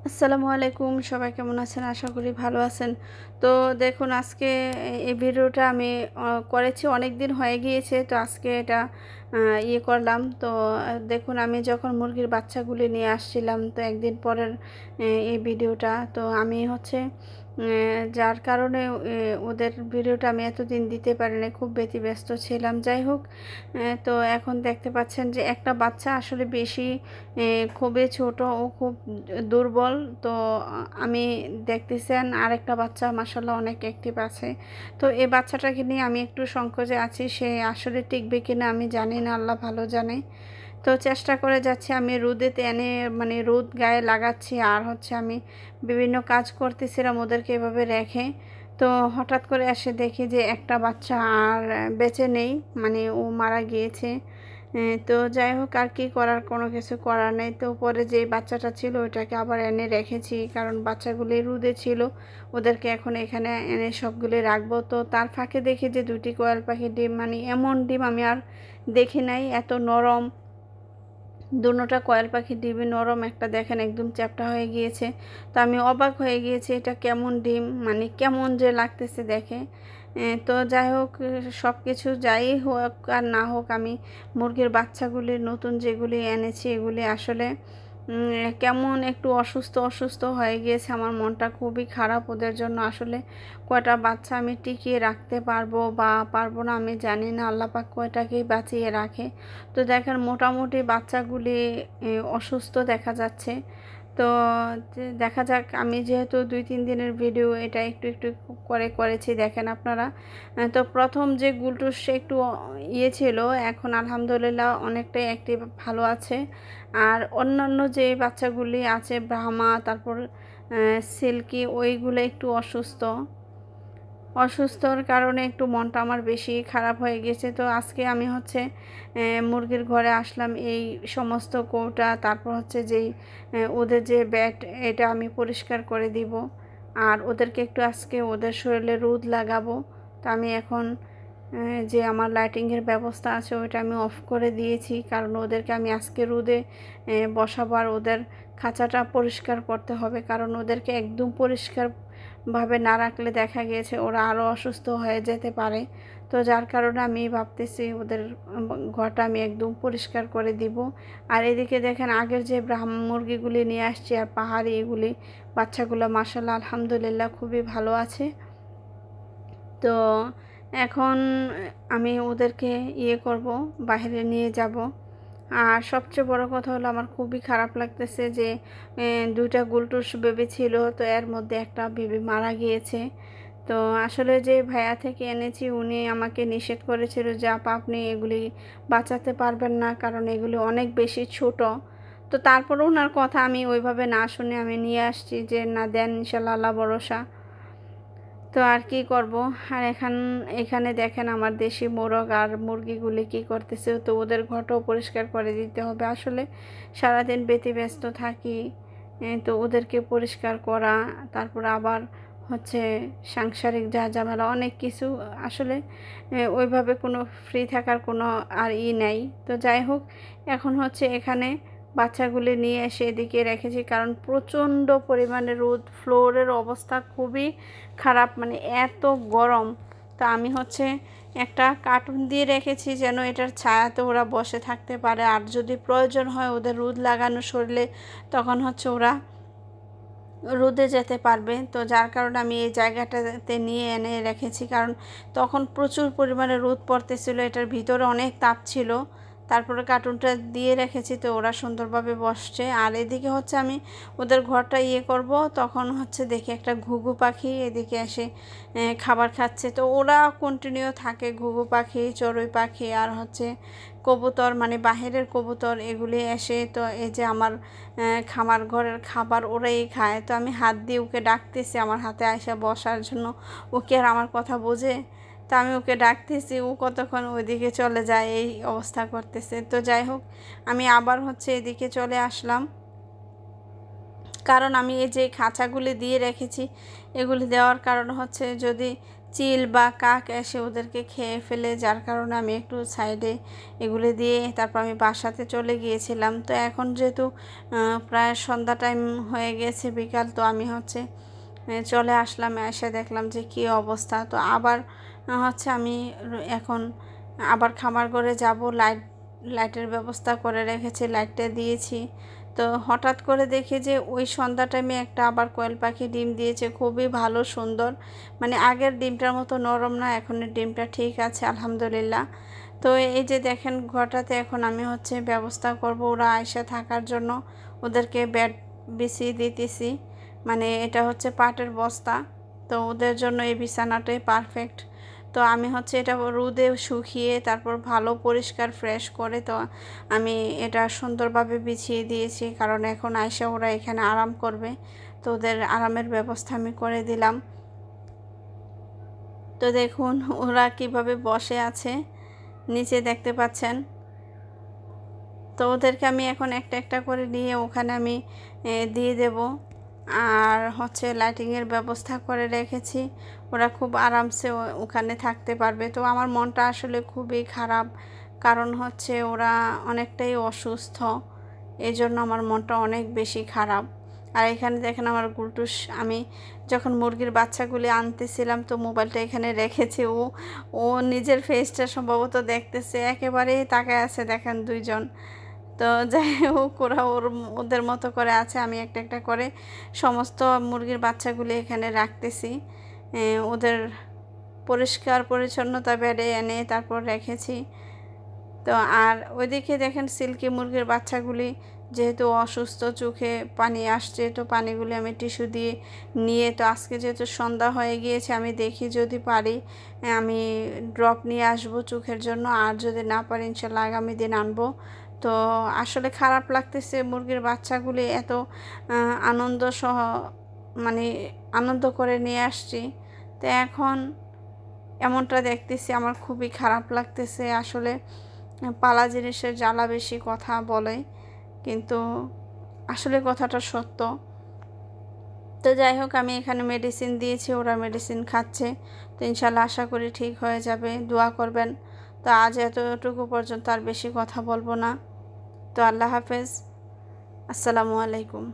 আসসালামু আলাইকুম, সবাই কেমন আছেন? আশা করি ভালো আছেন। তো দেখুন, আজকে এই ভিডিওটা আমি করেছি, অনেক দিন হয়ে গিয়েছে। তো আজকে এটা করলাম। তো দেখুন, আমি যখন মুরগির বাচ্চাগুলি নিয়ে আসছিলাম, তো একদিন পরের এই ভিডিওটা। তো আমি হচ্ছে যার কারণে ওদের ভিডিওটা আমি এতদিন দিতে পারিনি, খুব ব্যতিব্যস্ত ছিলাম। যাই হোক, তো এখন দেখতে পাচ্ছেন যে একটা বাচ্চা আসলে বেশি খুবই ছোট ও খুব দুর্বল। তো আমি দেখতেছেন আরেকটা বাচ্চা মাশাআল্লাহ অনেক অ্যাক্টিভ আছে। তো এই বাচ্চাটাকে নিয়ে আমি একটু সংকোচে আছি, সে আসলে টিকবে কিনা আমি জানি না, আল্লাহ ভালো জানে। তো চেষ্টা করে যাচ্ছি, আমি রোদেতে এনে মানে রোদ গায়ে লাগাচ্ছি, আর হচ্ছে আমি বিভিন্ন কাজ করতেছিলাম ওদেরকে এভাবে রেখে। তো হঠাৎ করে এসে দেখি যে একটা বাচ্চা আর বেঁচে নেই, মানে ও মারা গিয়েছে। তো যাই হোক, আর কি করার, কোনো কিছু করার নেই। তো পরে যে বাচ্চাটা ছিল ওইটাকে আবার এনে রেখেছি, কারণ বাচ্চাগুলি রোদে ছিল, ওদেরকে এখন এখানে এনে সবগুলি রাখবো। তো তার ফাঁকে দেখি যে দুটি কোয়েল পাখির ডিম, মানে এমন ডিম আমি আর দেখি নাই, এত নরম। দুটোটা কোয়েল পাখির ডিমই নরম, একটা দেখেন একদম চ্যাপ্টা হয়ে গিয়েছে। তো আমি অবাক হয়ে গিয়েছি, এটা কেমন ডিম, মানে কেমন যে লাগতেছে দেখে। তো যাই হোক, সব কিছু যাই হোক আর না হোক, আমি মুরগির বাচ্চাগুলি নতুন যেগুলি এনেছি এগুলি আসলে কেমন একটু অসুস্থ অসুস্থ হয়ে গিয়েছে। আমার মনটা খুবই খারাপ ওদের জন্য। আসলে কয়টা বাচ্চা আমি টিকিয়ে রাখতে পারবো বা পারবো না আমি জানি না, আল্লাহ পাক কয়টাকেই বাঁচিয়ে রাখে। তো দেখেন মোটামুটি বাচ্চাগুলি অসুস্থ দেখা যাচ্ছে। তো দেখা যাক, আমি যেহেতু 2-3 দিনের ভিডিও এটা একটু একটু করে করেছি, দেখেন আপনারা। তো প্রথম যে গুলটুস সে একটু ছিল, এখন আলহামদুলিল্লাহ অনেকটাই অ্যাক্টিভ, ভালো আছে। আর অন্যান্য যে বাচ্চাগুলি আছে ব্রাহ্মা, তারপর সিল্কি, ওইগুলো একটু অসুস্থর কারণে একটু মনটা আমার বেশি খারাপ হয়ে গেছে। তো আজকে আমি হচ্ছে মুরগির ঘরে আসলাম, এই সমস্ত কৌটা, তারপর হচ্ছে যেই ওদের যে ব্যাট, এটা আমি পরিষ্কার করে দিব। আর ওদেরকে একটু আজকে ওদের শরীরে রোদ লাগাবো। তো আমি এখন যে আমার লাইটিংয়ের ব্যবস্থা আছে ওইটা আমি অফ করে দিয়েছি, কারণ ওদেরকে আমি আজকে রোদে বসাবো। আর ওদের খাঁচাটা পরিষ্কার করতে হবে, কারণ ওদেরকে একদম পরিষ্কারভাবে না রাখলে দেখা গিয়েছে ওরা আরও অসুস্থ হয়ে যেতে পারে। তো যার কারণে আমি ভাবতেছি ওদের ঘরটা আমি একদম পরিষ্কার করে দিব। আর এদিকে দেখেন, আগের যে ব্রাহ্ম মুরগিগুলি নিয়ে আসছি আর পাহাড়ি, এগুলি বাচ্চাগুলো মাশাআল্লাহ আলহামদুলিল্লাহ খুবই ভালো আছে। তো এখন আমি ওদেরকে করব, বাইরে নিয়ে যাব। আর সবচেয়ে বড় কথা হলো, আমার খুবই খারাপ লাগতেছে যে দুইটা গুলটুস বেবি ছিল, তো এর মধ্যে একটা বেবি মারা গিয়েছে। তো আসলে যে ভাইয়া থেকে এনেছি উনি আমাকে নিষেধ করেছিল যে আপা আপনি এগুলি বাঁচাতে পারবেন না, কারণ এগুলি অনেক বেশি ছোট। তো তারপরেও ওনার কথা আমি ওইভাবে না শুনে আমি নিয়ে আসছি, যে না দেন ইনশাল্লাহ, আল্লাহ ভরসা। তো আর কি করব। আর এখানে দেখেন আমার দেশি মোরগ আর মুরগিগুলি কি করতেছে। তো ওদের ঘরটাও পরিষ্কার করে দিতে হবে। আসলে সারাদিন ব্যতিব্যস্ত থাকি, তো ওদেরকে পরিষ্কার করা, তারপর আবার হচ্ছে সাংসারিক যা ঝামেলা অনেক কিছু। আসলে ওইভাবে কোনো ফ্রি থাকার কোনো আর নেই। তো যাই হোক, এখন হচ্ছে এখানে বাচ্চাগুলি নিয়ে এসে এদিকে রেখেছি, কারণ প্রচণ্ড পরিমাণে রোদ, ফ্লোরের অবস্থা খুবই খারাপ, মানে এত গরম। তো আমি হচ্ছে একটা কার্টুন দিয়ে রেখেছি, যেন এটার ছায়াতে ওরা বসে থাকতে পারে, আর যদি প্রয়োজন হয় ওদের রোদ লাগানো শরীরে, তখন হচ্ছে ওরা রোদে যেতে পারবে। তো যার কারণে আমি এই জায়গাটাতে নিয়ে এনে রেখেছি, কারণ তখন প্রচুর পরিমাণে রোদ পড়তেছিল, এটার ভিতরে অনেক তাপ ছিল। তারপরে কার্টুনটা দিয়ে রেখেছি, তো ওরা সুন্দরভাবে বসছে। আর এদিকে হচ্ছে আমি ওদের ঘরটা করব, তখন হচ্ছে দেখি একটা ঘুঘু পাখি এদিকে এসে খাবার খাচ্ছে। তো ওরা কন্টিনিউ থাকে, ঘুঘু পাখি, চড়ুই পাখি আর হচ্ছে কবুতর, মানে বাহিরের কবুতর, এগুলি এসে তো এই যে আমার খামার ঘরের খাবার ওরাই খায়। তো আমি হাত দিয়ে ওকে ডাকতেছি আমার হাতে আইসা বসার জন্য, ওকে আর আমার কথা বোঝে। তো আমি ওকে ডাকতেছি, ও কতক্ষণ ওইদিকে চলে যায়, এই অবস্থা করতেছে। তো যাই হোক, আমি আবার হচ্ছে এদিকে চলে আসলাম, কারণ আমি এই যে খাঁচাগুলি দিয়ে রেখেছি, এগুলি দেওয়ার কারণ হচ্ছে যদি চিল বা কাক এসে ওদেরকে খেয়ে ফেলে, যার কারণে আমি একটু সাইডে এগুলো দিয়ে তারপর আমি বাসাতে চলে গিয়েছিলাম। তো এখন যেহেতু প্রায় সন্ধ্যা টাইম হয়ে গেছে, বিকাল, তো আমি হচ্ছে চলে আসলাম। এসে দেখলাম যে কী অবস্থা। তো আবার হচ্ছে আমি এখন আবার খামার ঘরে যাব। লাইটের ব্যবস্থা করে রেখেছি, লাইটটা দিয়েছি। তো হঠাৎ করে দেখি যে ওই সন্ধ্যা টাইমে একটা আবার কোয়েল পাখি ডিম দিয়েছে, খুবই ভালো সুন্দর। মানে আগের ডিমটার মতো নরম না, এখনের ডিমটা ঠিক আছে আলহামদুলিল্লাহ। তো এই যে দেখেন ঘরটাতে এখন আমি হচ্ছে ব্যবস্থা করব ওরা আয়সা থাকার জন্য। ওদেরকে বেড বিছিয়ে দিতেছি, মানে এটা হচ্ছে পাটের বস্তা। তো ওদের জন্য এই বিছানাটাই পারফেক্ট। তো আমি হচ্ছে এটা রোদে শুকিয়ে তারপর ভালো পরিষ্কার ফ্রেশ করে তো আমি এটা সুন্দরভাবে বিছিয়ে দিয়েছি, কারণ এখন আয়সা ওরা এখানে আরাম করবে। তো ওদের আরামের ব্যবস্থা আমি করে দিলাম। তো দেখুন ওরা কিভাবে বসে আছে নিচে দেখতে পাচ্ছেন। তো ওদেরকে আমি এখন একটা একটা করে নিয়ে ওখানে আমি দিয়ে দেব। আর হচ্ছে লাইটিংয়ের ব্যবস্থা করে রেখেছি, ওরা খুব আরামসে ওখানে থাকতে পারবে। তো আমার মনটা আসলে খুবই খারাপ, কারণ হচ্ছে ওরা অনেকটাই অসুস্থ, এই জন্য আমার মনটা অনেক বেশি খারাপ। আর এখানে দেখেন আমার গুলটুস, আমি যখন মুরগির বাচ্চাগুলি আনতেছিলাম তো মোবাইলটা এখানে রেখেছি, ও নিজের ফেসটা সম্ভবত দেখতেছে, একেবারেই তাকায় আছে দেখেন দুইজন। তো যাই হোক ওরা ওদের মতো করে আছে। আমি একটা একটা করে সমস্ত মুরগির বাচ্চাগুলি এখানে রাখতেছি, ওদের পরিষ্কার পরিচ্ছন্নতা বেডে এনে তারপর রেখেছি। তো আর ওইদিকে দেখেন সিল্কি মুরগির বাচ্চাগুলি যেহেতু অসুস্থ, চোখে পানি আসছে, তো পানিগুলি আমি টিস্যু দিয়ে নিয়ে, তো আজকে যেহেতু সন্ধ্যা হয়ে গিয়েছে আমি দেখি যদি পারি আমি ড্রপ নিয়ে আসবো চোখের জন্য, আর যদি না পারি ইনশাল্লাহ আগামী দিন আনবো। তো আসলে খারাপ লাগতেছে, মুরগির বাচ্চাগুলি এত আনন্দ সহ মানে আনন্দ করে নিয়ে আসছি, তো এখন এমনটা দেখতেছি আমার খুবই খারাপ লাগতেছে। আসলে পালা জিনিসের জ্বালা বেশি কথা বলে, কিন্তু আসলে কথাটা সত্য। তো যাই হোক আমি এখানে মেডিসিন দিয়েছি, ওরা মেডিসিন খাচ্ছে, তো ইনশাল্লাহ আশা করি ঠিক হয়ে যাবে, দোয়া করবেন। তো আজ এতটুকু পর্যন্ত আর বেশি কথা বলবো না। তো আল্লাহ হাফেজ, আসসালামু আলাইকুম।